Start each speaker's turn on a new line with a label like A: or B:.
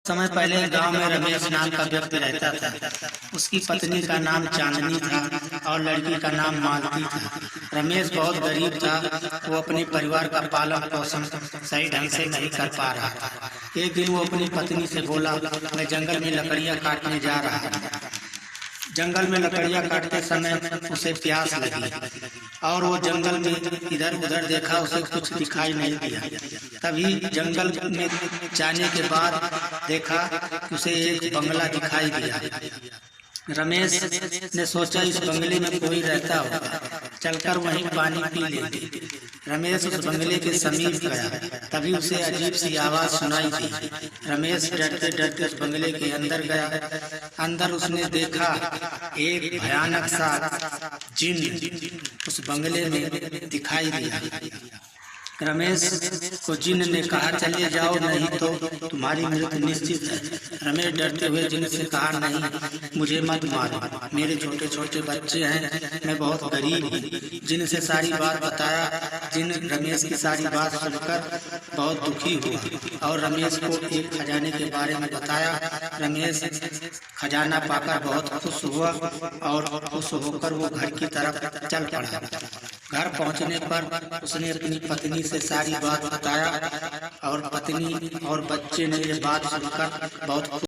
A: समय पहले गांव में रमेश नाम का व्यक्ति रहता था। उसकी पत्नी का नाम चांदनी था और लड़की का नाम मालती था। रमेश बहुत गरीब था। वो अपने परिवार का पालन पोषण सही ढंग से नहीं कर पा रहा था। एक दिन वो अपनी पत्नी से बोला, मैं जंगल में लकड़ियां काटने जा रहा हूँ। जंगल में लकड़ियां काटते समय उसे प्यास लगी और वो जंगल में इधर उधर देखा, उसे कुछ दिखाई नहीं दिया। तभी जंगल में जाने के बाद देखा कि उसे एक बंगला दिखाई दिया। रमेश ने सोचा इस बंगले में कोई रहता होगा, चलकर वहीं पानी पी लेंगे। रमेश उस बंगले के समीप गया, तभी उसे अजीब सी आवाज सुनाई दी। रमेश डरते डरते उस बंगले के अंदर गया। अंदर उसने देखा एक भयानक सा जिन उस बंगले में दिखाई दिया। रमेश को जिन ने कहा, चले जाओ नहीं तो तुम्हारी मृत्यु निश्चित है। रमेश डरते हुए जिन से कहा, नहीं मुझे मत मारो, मेरे छोटे छोटे बच्चे हैं, मैं बहुत गरीब हूँ। जिन से सारी बात बताया। जिन रमेश की सारी बात सुनकर बहुत दुखी हुआ और रमेश को एक खजाने के बारे में बताया। रमेश खजाना पाकर बहुत खुश हुआ और खुश होकर वो घर की तरफ चल पड़ा। घर पहुंचने पर उसने अपनी पत्नी से सारी बात बताया और पत्नी और बच्चे ने ये बात सुनकर बहुत